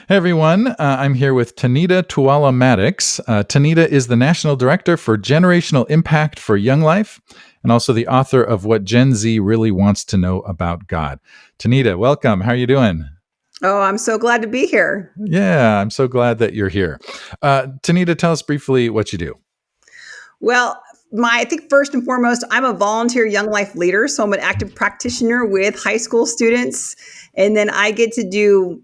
Hey everyone, I'm here with Tanita Tualla Maddox. Tanita is the National Director for Generational Impact for Young Life and also the author of What Gen Z Really Wants to Know About God. Tanita, welcome. How are you doing? Oh, I'm so glad to be here. Yeah, I'm so glad that you're here. Tanita, tell us briefly what you do. Well, I think first and foremost, I'm a volunteer young life leader. So I'm an active practitioner with high school students. And then I get to do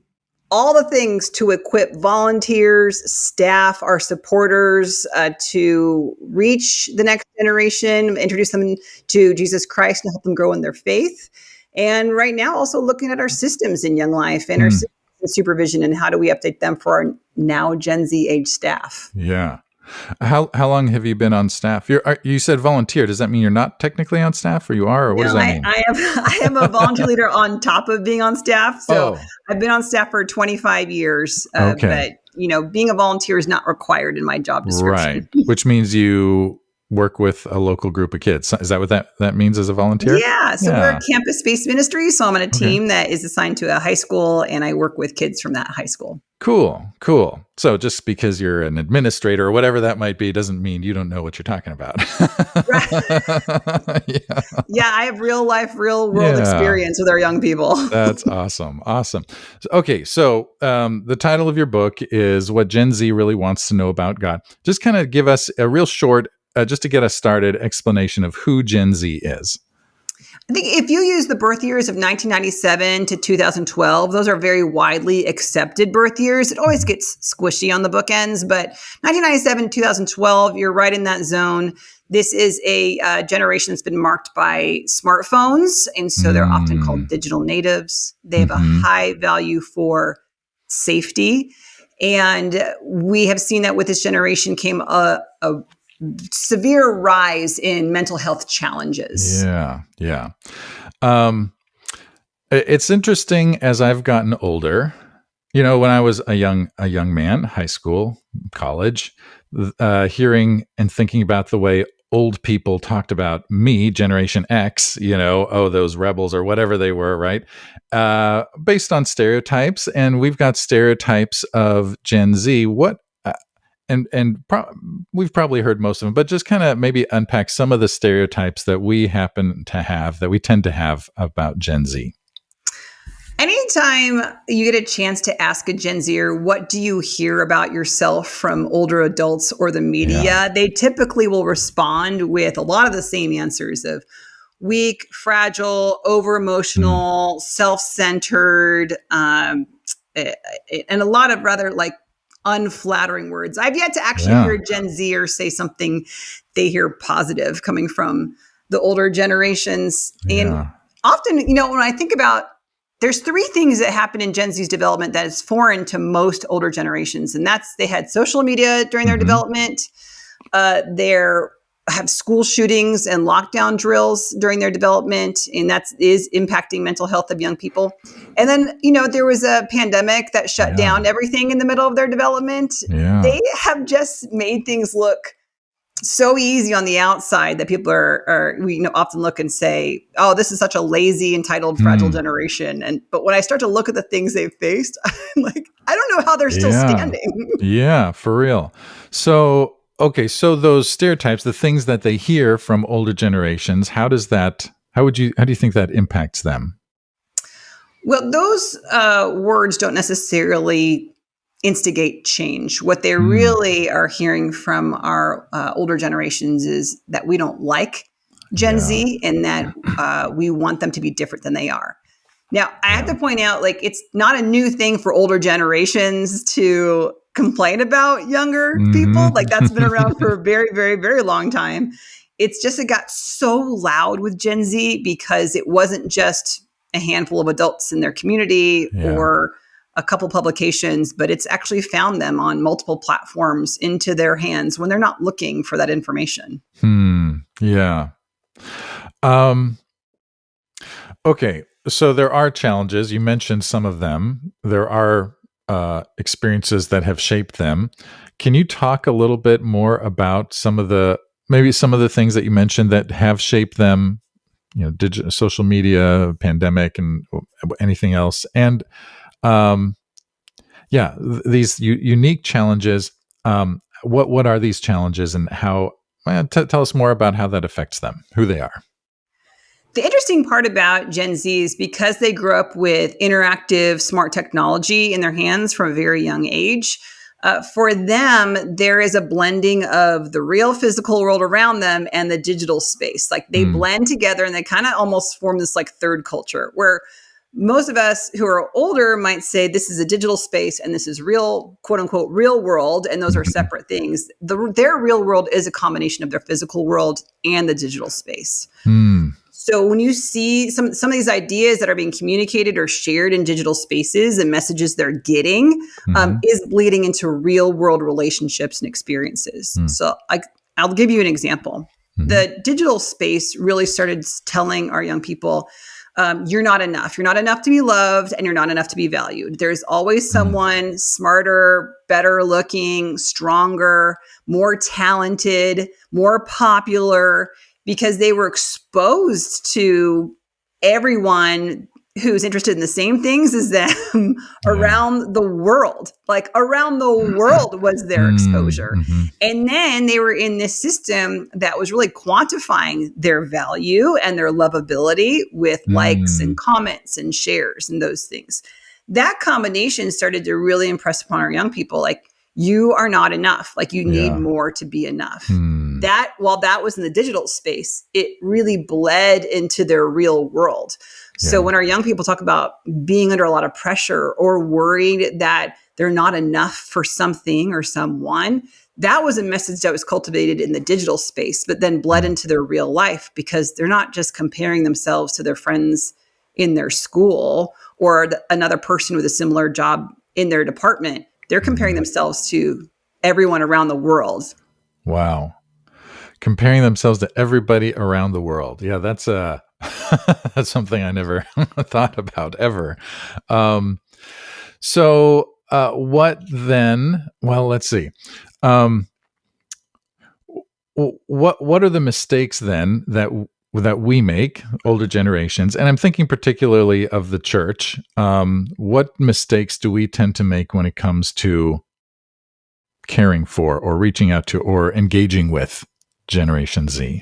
all the things to equip volunteers, staff, our supporters to reach the next generation, introduce them to Jesus Christ and help them grow in their faith. And right now, also looking at our systems in young life and our systems in supervision and how do we update them for our now Gen Z age staff. Yeah. How long have you been on staff? You said volunteer. Does that mean you're not technically on staff, or you are, or what does that mean? I am a volunteer leader on top of being on staff. So I've been on staff for 25 years. Okay. But, being a volunteer is not required in my job description. Right. Which means you work with a local group of kids. Is that what that means as a volunteer? Yeah. So we're a campus-based ministry. So I'm on a team that is assigned to a high school, and I work with kids from that high school. Cool. So just because you're an administrator or whatever that might be doesn't mean you don't know what you're talking about. Right. Yeah, I have real world experience with our young people. That's awesome. Okay, so the title of your book is What Gen Z Really Wants to Know About God. Just kind of give us a real short, just to get us started, explanation of who Gen Z is. I think if you use the birth years of 1997 to 2012, those are very widely accepted birth years. It always gets squishy on the bookends, but 1997 to 2012, you're right in that zone. This is a generation that's been marked by smartphones, and so they're often called digital natives. They have a high value for safety, and we have seen that with this generation came a severe rise in mental health challenges. Yeah. It's interesting as I've gotten older. When I was a young man, high school, college, hearing and thinking about the way old people talked about me, Generation X, those rebels or whatever they were, right? Based on stereotypes, and we've got stereotypes of Gen Z. We've probably heard most of them, but just kind of maybe unpack some of the stereotypes that we tend to have about Gen Z. Anytime you get a chance to ask a Gen Zer, what do you hear about yourself from older adults or the media? They typically will respond with a lot of the same answers of weak, fragile, over-emotional, self-centered, and a lot of rather unflattering words. I've yet to actually hear Gen Zer say something they hear positive coming from the older generations. And often, when I think about, there's three things that happen in Gen Z's development that is foreign to most older generations. And that's they had social media during their development. They have school shootings and lockdown drills during their development, and that is impacting mental health of young people. And then, there was a pandemic that shut down everything in the middle of their development. They have just made things look so easy on the outside that people we often look and say, oh, this is such a lazy, entitled, fragile generation. But when I start to look at the things they've faced, I'm like, I don't know how they're still standing. Yeah, for real. So those stereotypes, the things that they hear from older generations, how do you think that impacts them? Well, those words don't necessarily instigate change. What they really are hearing from our older generations is that we don't like Gen Z and that we want them to be different than they are. Now, I have to point out, it's not a new thing for older generations to complain about younger people. That's been around for a very, very, very long time. It's just it got so loud with Gen Z because it wasn't just a handful of adults in their community or a couple publications, but it's actually found them on multiple platforms into their hands when they're not looking for that information. Yeah. Okay. So there are challenges. You mentioned some of them. There are experiences that have shaped them. Can you talk a little bit more about some of the things that you mentioned that have shaped them? Digital, social media, pandemic, and anything else. And Yeah, these unique challenges. What are these challenges, and how? Tell us more about how that affects them, who they are. The interesting part about Gen Z is because they grew up with interactive, smart technology in their hands from a very young age. For them, there is a blending of the real physical world around them and the digital space. Like they Mm, blend together and they kind of almost form this like third culture where most of us who are older might say this is a digital space and this is real, quote unquote, real world. And those are mhm, separate things. Their real world is a combination of their physical world and the digital space. mm, So when you see some of these ideas that are being communicated or shared in digital spaces and messages they're getting mhm, is bleeding into real world relationships and experiences. mm, So I'll give you an example. mhm, The digital space really started telling our young people, you're not enough. You're not enough to be loved and you're not enough to be valued. There's always mm. someone smarter, better looking, stronger, more talented, more popular, because they were exposed to everyone who's interested in the same things as them Yeah. around the world. Like around the world was their Mm, exposure. mhm. And then they were in this system that was really quantifying their value and their lovability with likes and Mm, comments and shares and those things. That combination started to really impress upon our young people like, you are not enough. Like, you need yeah. more to be enough. Mm, That, while that was in the digital space, it really bled into their real world. So yeah. when our young people talk about being under a lot of pressure or worried that they're not enough for something or someone, that was a message that was cultivated in the digital space, but then bled Mm, into their real life because they're not just comparing themselves to their friends in their school or another person with a similar job in their department. They're comparing mhm. themselves to everyone around the world. Wow. Comparing themselves to everybody around the world. Yeah, that's that's something I never thought about ever. Um, what then? Well, let's see. Um, what are the mistakes then that we make, older generations? And I'm thinking particularly of the church. What mistakes do we tend to make when it comes to caring for, or reaching out to, or engaging with Generation Z?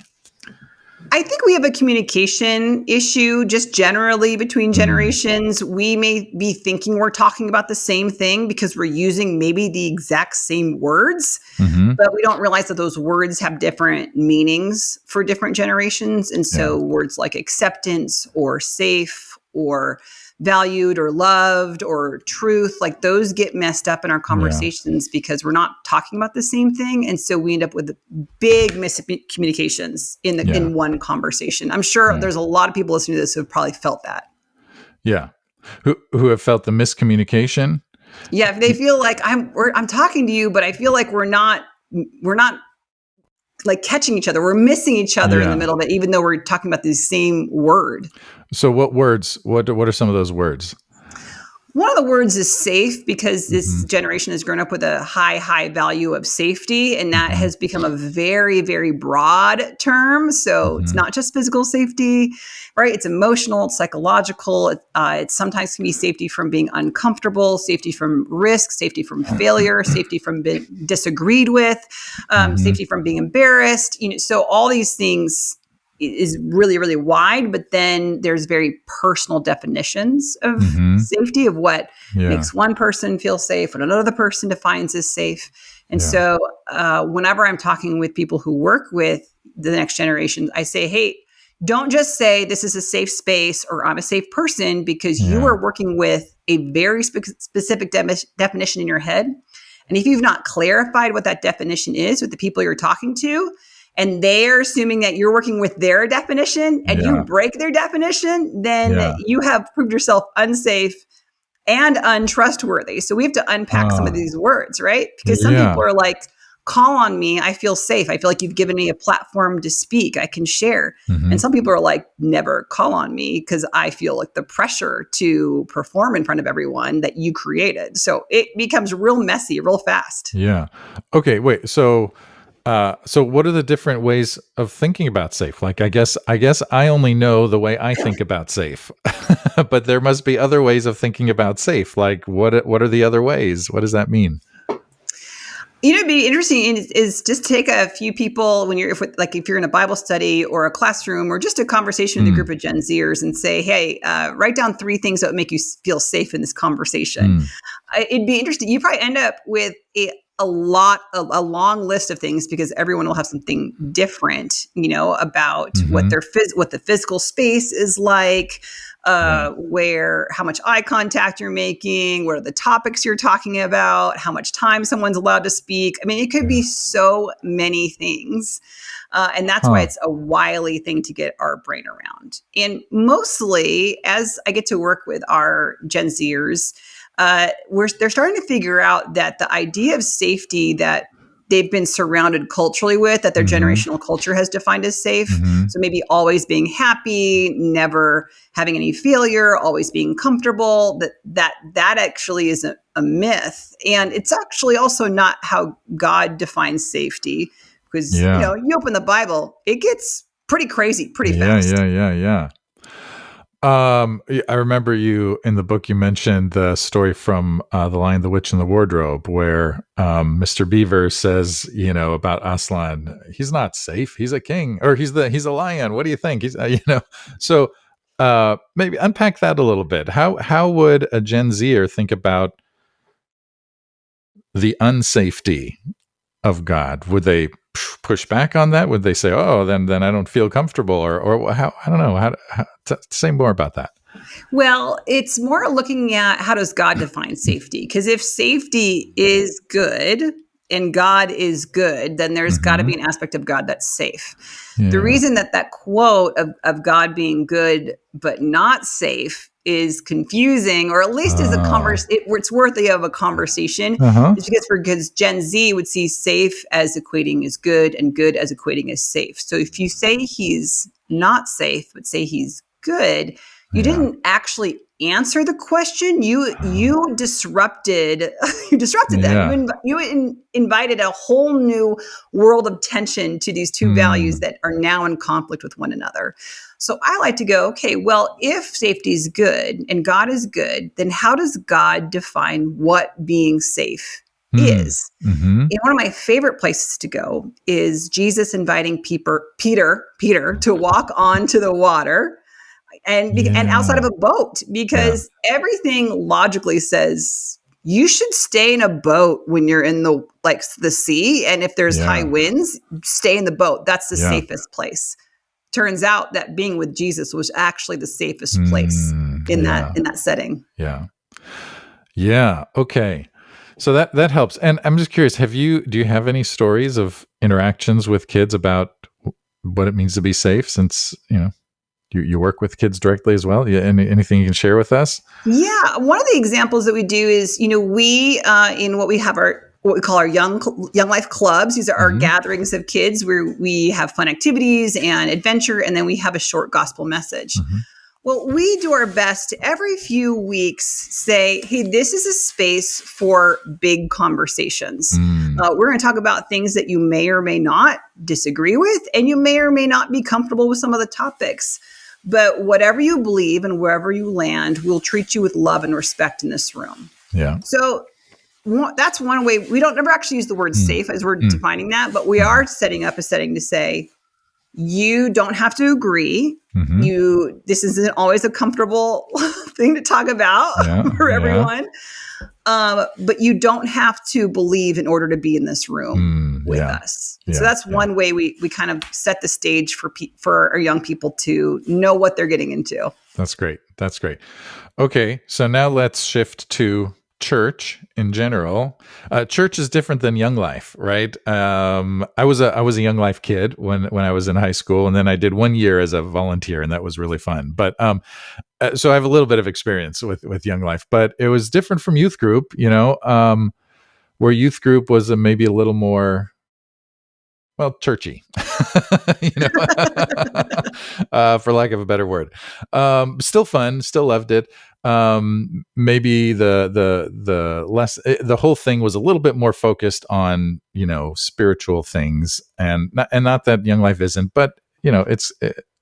I think we have a communication issue just generally between Mm, generations. We may be thinking we're talking about the same thing because we're using maybe the exact same words, hmm. but we don't realize that those words have different meanings for different generations. And Yeah. so words like acceptance or safe or valued or loved or truth, like those get messed up in our Yeah. conversations because we're not talking about the same thing. And so we end up with big miscommunications Yeah. in one conversation. I'm sure Yeah. there's a lot of people listening to this who have probably felt that. Yeah. Who have felt the miscommunication? Yeah, if they feel like I'm talking to you, but I feel like we're not like catching each other. We're missing each other in the Yeah. middle of it, even though we're talking about the same word. So what words? What are some of those words? One of the words is safe because this Hmm. generation has grown up with a high value of safety. And that Hmm. has become a very, very broad term. So it's Hmm. not just physical safety, right? It's emotional, it's psychological. It sometimes can be safety from being uncomfortable, safety from risk, safety from failure, safety from being disagreed with, Hmm. safety from being embarrassed. So all these things is really, really wide, but then there's very personal definitions of Hmm. safety of what Yeah. makes one person feel safe, what another person defines as safe. And Yeah. so, whenever I'm talking with people who work with the next generation, I say, hey, don't just say this is a safe space or I'm a safe person because you Yeah. are working with a very specific definition in your head. And if you've not clarified what that definition is with the people you're talking to, and they're assuming that you're working with their definition and you Yeah. break their definition, then Yeah. you have proved yourself unsafe and untrustworthy. So we have to unpack some of Uh, these words, right? Because some yeah. people are like, call on me. I feel safe. I feel like you've given me a platform to speak. I can share. And Hmm. some people are like, never call on me because I feel like the pressure to perform in front of everyone that you created. So it becomes real messy real fast. Yeah. Okay. Wait. So So what are the different ways of thinking about safe? Like, I guess I only know the way I think about safe, but there must be other ways of thinking about safe. Like, what are the other ways? What does that mean? It'd be interesting is just take a few people when if you're in a Bible study or a classroom or just a conversation with a Mm, group of Gen Zers and say, hey, write down 3 things that would make you feel safe in this conversation. mm, It'd be interesting. You probably end up with a long list of things because everyone will have something different, about hmm what the physical space is like, Yeah. where how much eye contact you're making, what are the topics you're talking about, how much time someone's allowed to speak. I mean, it could be Yeah. so many things. And that's why Huh. it's a wily thing to get our brain around. And mostly, as I get to work with our Gen Zers, they're starting to figure out that the idea of safety that they've been surrounded culturally with, that their hmm generational culture has defined as safe. hmm So maybe always being happy, never having any failure, always being comfortable. That actually is a myth, and it's actually also not how God defines safety. Because Yeah. you open the Bible, it gets pretty crazy pretty Yeah. fast. Yeah. Yeah. Yeah. I remember you in the book. You mentioned the story from *The Lion, the Witch, and the Wardrobe*, where Mr. Beaver says, about Aslan, he's not safe. He's a king, or he's a lion. What do you think? So maybe unpack that a little bit. How would a Gen Zer think about the unsafety of God? Would they push back on that? Would they say, "Oh, then I don't feel comfortable," or how? I don't know. Say more about that. Well, it's more looking at how does God define safety? Because if safety is good and God is good, then there's got to hmm be an aspect of God that's safe. The Yeah. reason that quote of God being good but not safe is confusing, or at least is it's worthy of a conversation, Uh-huh. is because Gen Z would see safe as equating as good and good as equating as safe. So if you say he's not safe, but say he's good, you Yeah. didn't actually answer the question. You disrupted you disrupted that. Yeah. Invited a whole new world of tension to these two values Mm. that are now in conflict with one another. So I like to go, okay, well, if safety is good and God is good, then how does God define what being safe Mm. is? Mhm. And one of my favorite places to go is Jesus inviting Peter to walk onto the water and outside of Yeah. a boat, Yeah. because everything logically says you should stay in a boat when you're in the sea, and if there's high Yeah. winds, stay in the boat. That's the Yeah. safest place. Turns out that being with Jesus was actually the safest place in that Yeah. in that setting. Yeah. Yeah. Okay. So that helps. And I'm just curious, do you have any stories of interactions with kids about what it means to be safe, since, you work with kids directly as well? Yeah, anything you can share with us? Yeah, one of the examples that we do is, we in what we call our young life clubs. These are our Mhm. gatherings of kids where we have fun activities and adventure, and then we have a short gospel message. Mhm. Well, we do our best to every few weeks say, hey, this is a space for big conversations. Mm. We're going to talk about things that you may or may not disagree with, and you may or may not be comfortable with some of the topics. But whatever you believe and wherever you land, we'll treat you with love and respect in this room. Yeah. So that's one way. We don't never actually use the word Mm. safe as we're Mm. defining that, but we Mhm. are setting up a setting to say, you don't have to agree. Mhm. This isn't always a comfortable thing to talk about Yeah. for Yeah. everyone. But you don't have to believe in order to be in this room with Yeah. us. And so Yeah. that's Yeah. one way we kind of set the stage for our young people to know what they're getting into. That's great. That's great. Okay, so now let's shift to church in general. Church is different than Young Life, right? I was a Young Life kid when I was in high school, and then I did 1 year as a volunteer, and that was really fun. But so I have a little bit of experience with Young Life, but it was different from youth group. Where youth group was maybe a little more, well, churchy, for lack of a better word. Still fun, still loved it. maybe the whole thing was a little bit more focused on, spiritual things, and not that Young Life isn't, but it's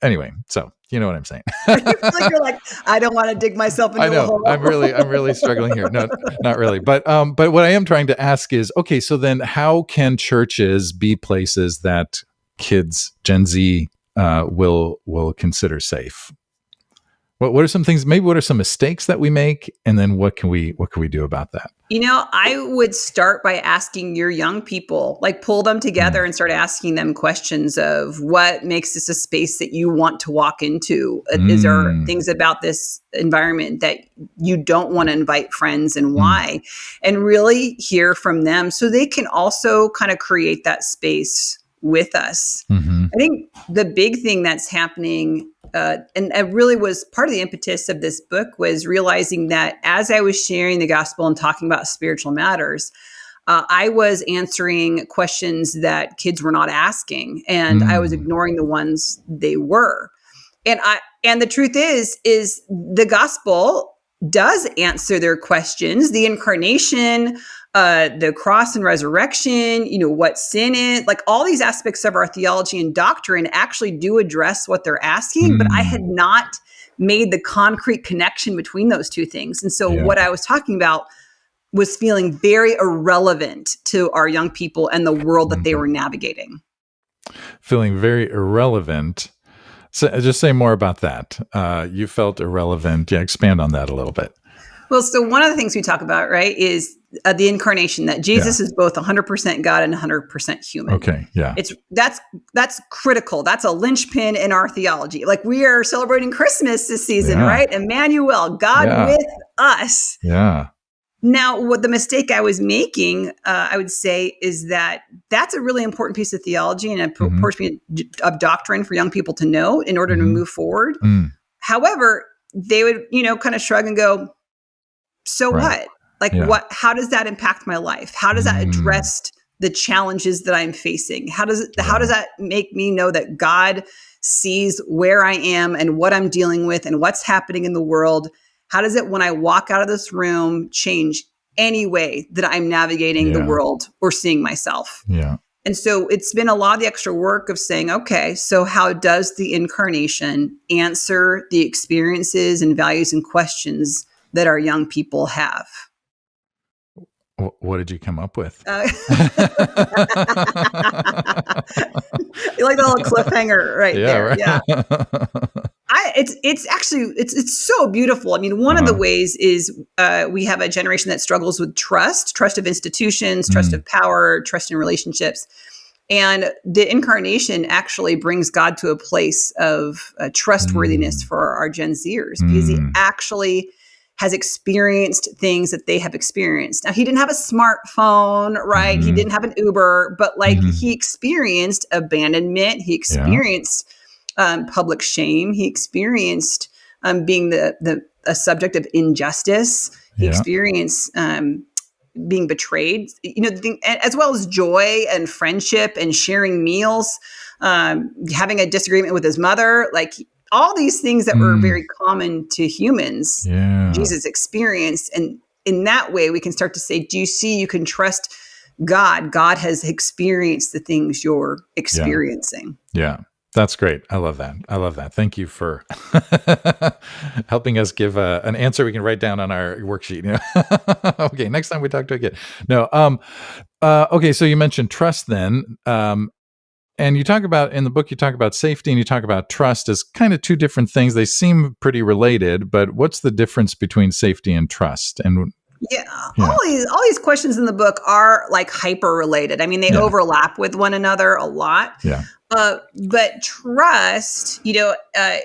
anyway. So you know what I'm saying. I feel like you're like, I don't want to dig myself I into a know hole. I'm really struggling here. No, not really. But what I am trying to ask is, okay, so then how can churches be places that kids, Gen Z, will consider safe? What are some things? Maybe what are some mistakes that we make, and then what can we do about that? I would start by asking your young people, like pull them together and start asking them questions of what makes this a space that you want to walk into. Is there things about this environment that you don't want to invite friends, and why? And really hear from them so they can also kind of create that space with us. I think the big thing that's happening, and it really was part of the impetus of this book, was realizing that as I was sharing the gospel and talking about spiritual matters, I was answering questions that kids were not asking, and I was ignoring the ones they were. And the truth is the gospel does answer their questions. The incarnation, the cross and resurrection, what sin is, like all these aspects of our theology and doctrine actually do address what they're asking, but I had not made the concrete connection between those two things. And so what I was talking about was feeling very irrelevant to our young people and the world that they were navigating. Feeling very irrelevant. So just say more about that. You felt irrelevant. Yeah, expand on that a little bit. Well, so one of the things we talk about, right, is the incarnation, that Jesus is both 100% God and 100% human. Okay, yeah. That's critical. That's a linchpin in our theology. Like, we are celebrating Christmas this season, right? Emmanuel, God with us. Yeah. Now, what the mistake I was making, I would say, is that that's a really important piece of theology and a portion of doctrine for young people to know in order to move forward. However, they would, kind of shrug and go, so what? Like, how does that impact my life? How does that address the challenges that I'm facing? How does that make me know that God sees where I am and what I'm dealing with and what's happening in the world? How does it, when I walk out of this room, change any way that I'm navigating the world or seeing myself? Yeah. And so it's been a lot of the extra work of saying, okay, so how does the incarnation answer the experiences and values and questions that our young people have? What did you come up with? You like the little cliffhanger right there. Right. Yeah. It's so beautiful. I mean, one of the ways is we have a generation that struggles with trust of institutions, trust of power, trust in relationships. And the incarnation actually brings God to a place of trustworthiness for our Gen Zers, because he actually has experienced things that they have experienced. Now, he didn't have a smartphone, right? He didn't have an Uber, but he experienced abandonment. He experienced public shame. He experienced being a subject of injustice. He experienced being betrayed, as well as joy and friendship and sharing meals, having a disagreement with his mother, like all these things that were very common to humans. Jesus experienced. And in that way, we can start to say, do you see, you can trust God. God has experienced the things you're experiencing. Yeah. That's great. I love that. Thank you for helping us give an answer we can write down on our worksheet. Okay, next time we talk to a kid. No. Okay, so you mentioned trust then. And you talk about, in the book, you talk about safety and you talk about trust as kind of two different things. They seem pretty related, but what's the difference between safety and trust? And all these questions in the book are like hyper related. I mean, they overlap with one another a lot. Yeah. But trust, I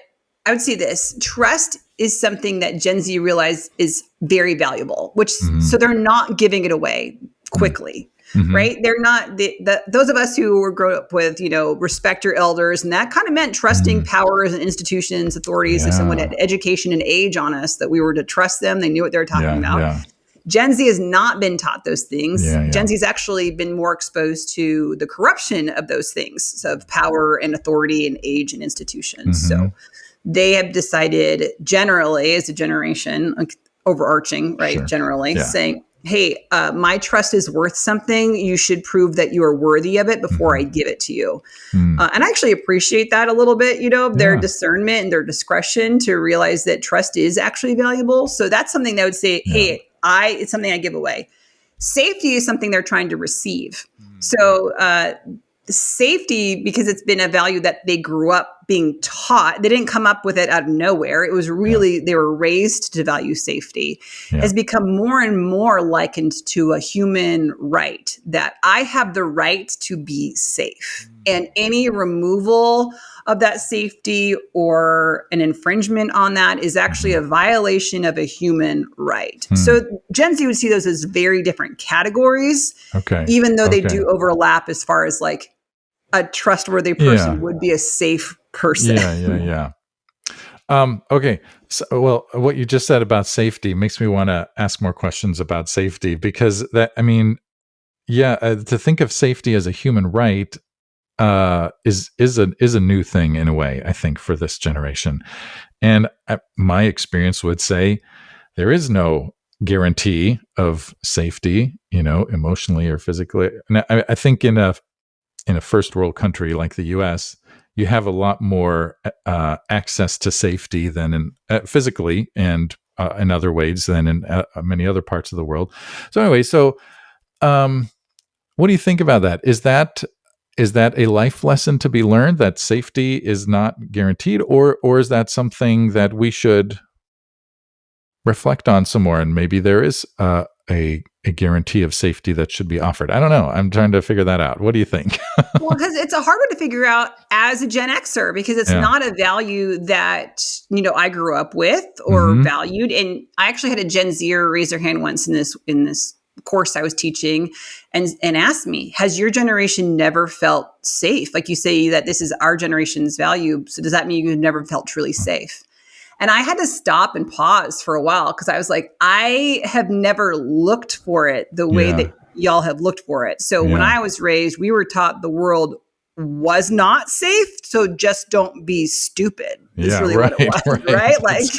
would say this: trust is something that Gen Z realize is very valuable, so they're not giving it away quickly. Right? They're not those of us who were grown up with, respect your elders, and that kind of meant trusting powers and institutions, authorities. If someone had education and age on us, that we were to trust them. They knew what they were talking about. Yeah. Gen Z has not been taught those things. Gen Z has actually been more exposed to the corruption of those things, of power and authority and age and institutions. So they have decided generally as a generation, like overarching, right? Sure. Generally saying, hey, my trust is worth something. You should prove that you are worthy of it before I give it to you. And I actually appreciate that a little bit, their discernment and their discretion to realize that trust is actually valuable. So that's something that would say, hey, it's something I give away. Safety is something they're trying to receive. So safety, because it's been a value that they grew up being taught, they didn't come up with it out of nowhere. It was really, they were raised to value safety, has become more and more likened to a human right, that I have the right to be safe. And any removal of that safety or an infringement on that is actually a violation of a human right. So Gen Z would see those as very different categories, even though they do overlap as far as like a trustworthy person would be a safe person. Okay. So, well, what you just said about safety makes me want to ask more questions about safety, because to think of safety as a human right is a new thing in a way, I think, for this generation. And my experience would say there is no guarantee of safety, emotionally or physically. And I think in a first world country like the U.S., you have a lot more access to safety than in physically and in other ways than in many other parts of the world. So anyway, what do you think about that? Is that a life lesson to be learned, that safety is not guaranteed, or is that something that we should reflect on some more, and maybe there is a guarantee of safety that should be offered? I don't know. I'm trying to figure that out. What do you think? Well, because it's a hard one to figure out as a Gen Xer, because it's not a value that, I grew up with or valued. And I actually had a Gen Zer raise their hand once in this course I was teaching and asked me, has your generation never felt safe? Like, you say that this is our generation's value. So does that mean you've never felt truly safe? And I had to stop and pause for a while, because I was like, I have never looked for it the way that y'all have looked for it. So when I was raised, we were taught the world was not safe. So just don't be stupid. Is really what it was, right? Like,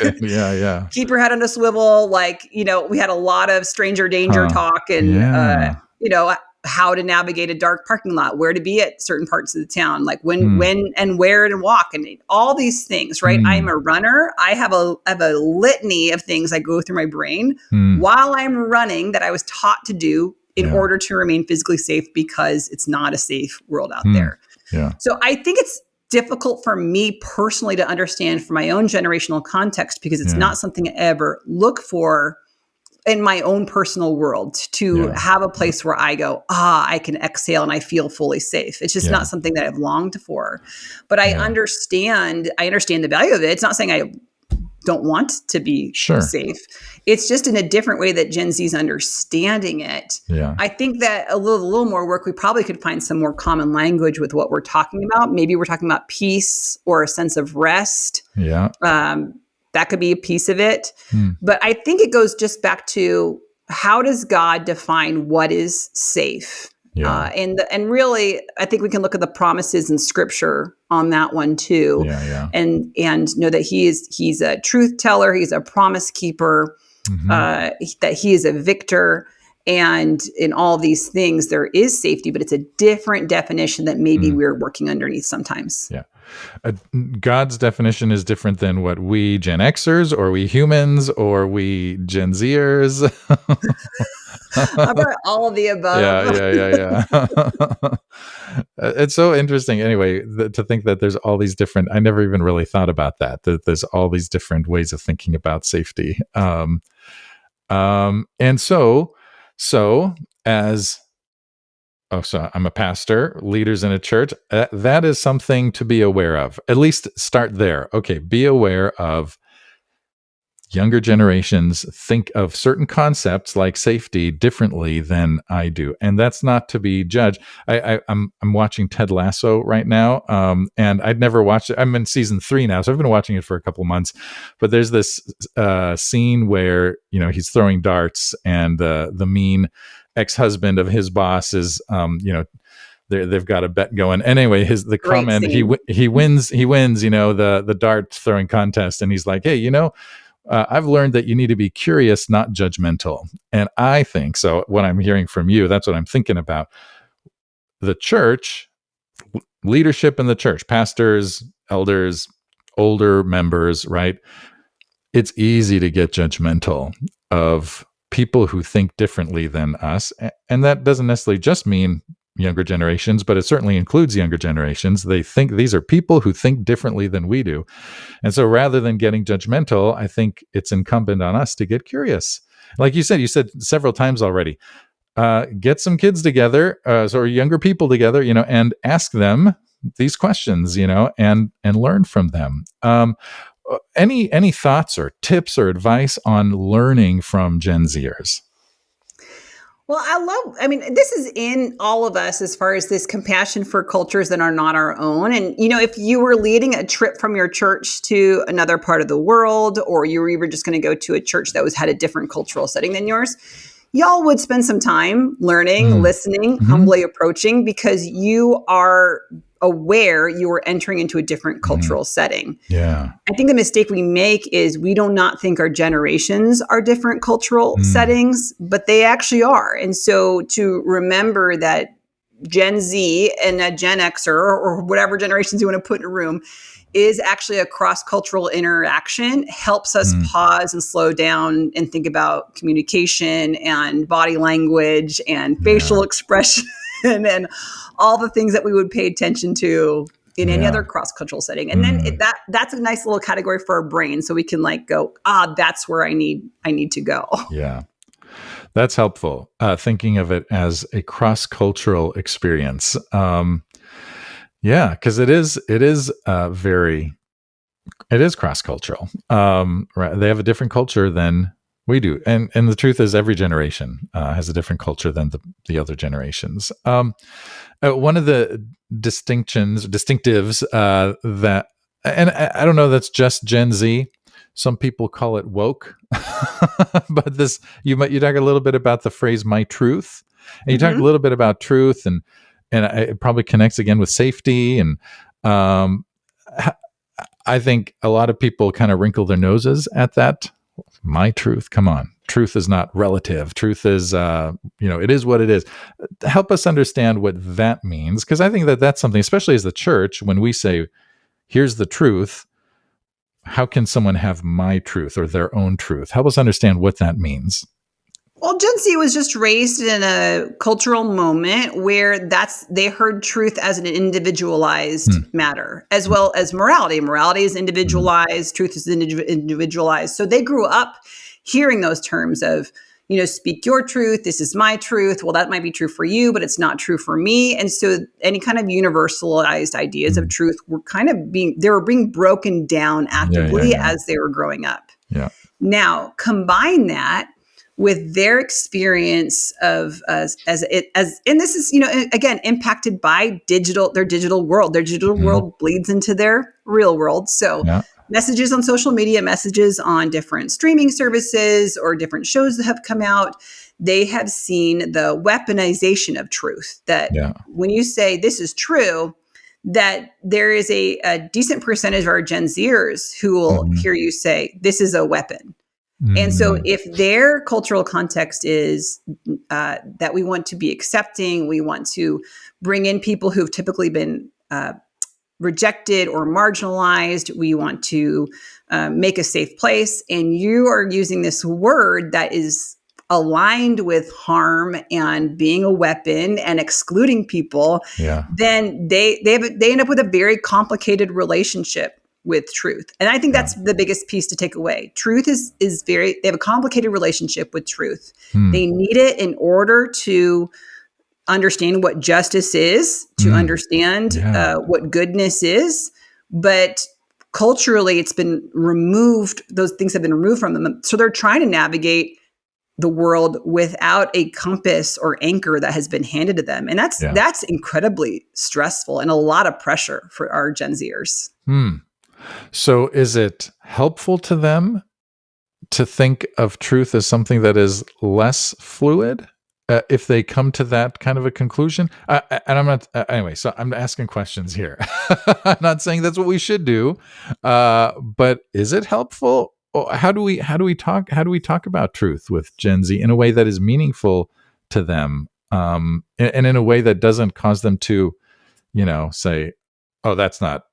keep your head on a swivel. Like, we had a lot of stranger danger talk and, how to navigate a dark parking lot, where to be at certain parts of the town, like when and where to walk, and all these things, right? I'm a runner. I have a litany of things I go through my brain while I'm running that I was taught to do in order to remain physically safe, because it's not a safe world out there. So I think it's difficult for me personally to understand from my own generational context, because it's not something I ever look for in my own personal world, to have a place where I go, I can exhale and I feel fully safe. It's just not something that I've longed for. But I understand the value of it. It's not saying I don't want to be safe. It's just in a different way that Gen Z is understanding it. I think that a little more work, we probably could find some more common language with what we're talking about. Maybe we're talking about peace or a sense of rest. That could be a piece of it. But I think it goes just back to, how does God define what is safe? And really, I think we can look at the promises in Scripture on that one too. And know that he's a truth teller, he's a promise keeper, that he is a victor. And in all these things, there is safety, but it's a different definition that maybe we're working underneath sometimes. God's definition is different than what we Gen Xers, or we humans, or we Gen Zers. About all of the above. It's so interesting. Anyway, to think that there's all these different. I never even really thought about that. That there's all these different ways of thinking about safety. And so as so I'm a pastor, leaders in a church. That is something to be aware of. At least start there. Okay, be aware of younger generations think of certain concepts like safety differently than I do, and that's not to be judged. I'm watching Ted Lasso right now, and I'd never watched it. I'm in season 3 now, so I've been watching it for a couple of months. But there's this scene where he's throwing darts, and the mean ex-husband of his boss is they've got a bet going. Anyway, the Great comment, scene. he wins, the dart throwing contest, and he's like, hey, I've learned that you need to be curious, not judgmental. And I think so. What I'm hearing from you, that's what I'm thinking about. The church, leadership in the church, pastors, elders, older members, right? It's easy to get judgmental of people who think differently than us. And that doesn't necessarily just mean younger generations, but it certainly includes younger generations. They think these are people who think differently than we do. And so rather than getting judgmental, I think it's incumbent on us to get curious. Like you said several times already, get some kids together, or younger people together, and ask them these questions, and learn from them. Any thoughts or tips or advice on learning from Gen Zers? Well, I mean, this is in all of us as far as this compassion for cultures that are not our own. And, if you were leading a trip from your church to another part of the world, or you were even just going to go to a church that had a different cultural setting than yours, y'all would spend some time learning, listening, humbly approaching, because you are aware you are entering into a different cultural setting. Yeah. I think the mistake we make is we do not think our generations are different cultural settings, but they actually are. And so to remember that Gen Z and a Gen Xer or whatever generations you want to put in a room is actually a cross-cultural interaction helps us pause and slow down and think about communication and body language and facial expression and all the things that we would pay attention to in any other cross-cultural setting. And then that's a nice little category for our brain. So we can go, that's where I need to go. Yeah. That's helpful. Thinking of it as a cross-cultural experience. Because it is cross-cultural. Right? They have a different culture than we do, and the truth is, every generation has a different culture than the other generations. One of the distinctives that, and I don't know, that's just Gen Z. Some people call it woke, but you talk a little bit about the phrase "my truth," and you talk a little bit about truth, and it probably connects again with safety. And I think a lot of people kind of wrinkle their noses at that. My truth, come on. Truth is not relative. Truth is, it is what it is. Help us understand what that means, because I think that's something, especially as the church, when we say, here's the truth, how can someone have my truth or their own truth? Help us understand what that means. Well, Gen Z was just raised in a cultural moment where they heard truth as an individualized matter, as well as morality. Morality is individualized, truth is individualized. So they grew up hearing those terms of, speak your truth, this is my truth. Well, that might be true for you, but it's not true for me. And so any kind of universalized ideas of truth were being broken down actively as they were growing up. Yeah. Now, combine that with their experience of and this is, again, impacted by their digital world. Their digital world bleeds into their real world. So messages on social media, messages on different streaming services or different shows that have come out, they have seen the weaponization of truth. That when you say this is true, that there is a decent percentage of our Gen Zers who will hear you say, this is a weapon. And so if their cultural context is that we want to be accepting, we want to bring in people who've typically been rejected or marginalized, we want to make a safe place, and you are using this word that is aligned with harm and being a weapon and excluding people, then they end up with a very complicated relationship with truth. And I think that's the biggest piece to take away. Truth is they have a complicated relationship with truth. They need it in order to understand what justice is, to understand what goodness is. But culturally, it's been removed. Those things have been removed from them. So they're trying to navigate the world without a compass or anchor that has been handed to them. And that's incredibly stressful and a lot of pressure for our Gen Zers. So is it helpful to them to think of truth as something that is less fluid if they come to that kind of a conclusion. And I'm not anyway. So I'm asking questions here. I'm not saying that's what we should do, but is it helpful? How do we talk about truth with Gen Z in a way that is meaningful to them, and in a way that doesn't cause them to, say, "Oh, that's not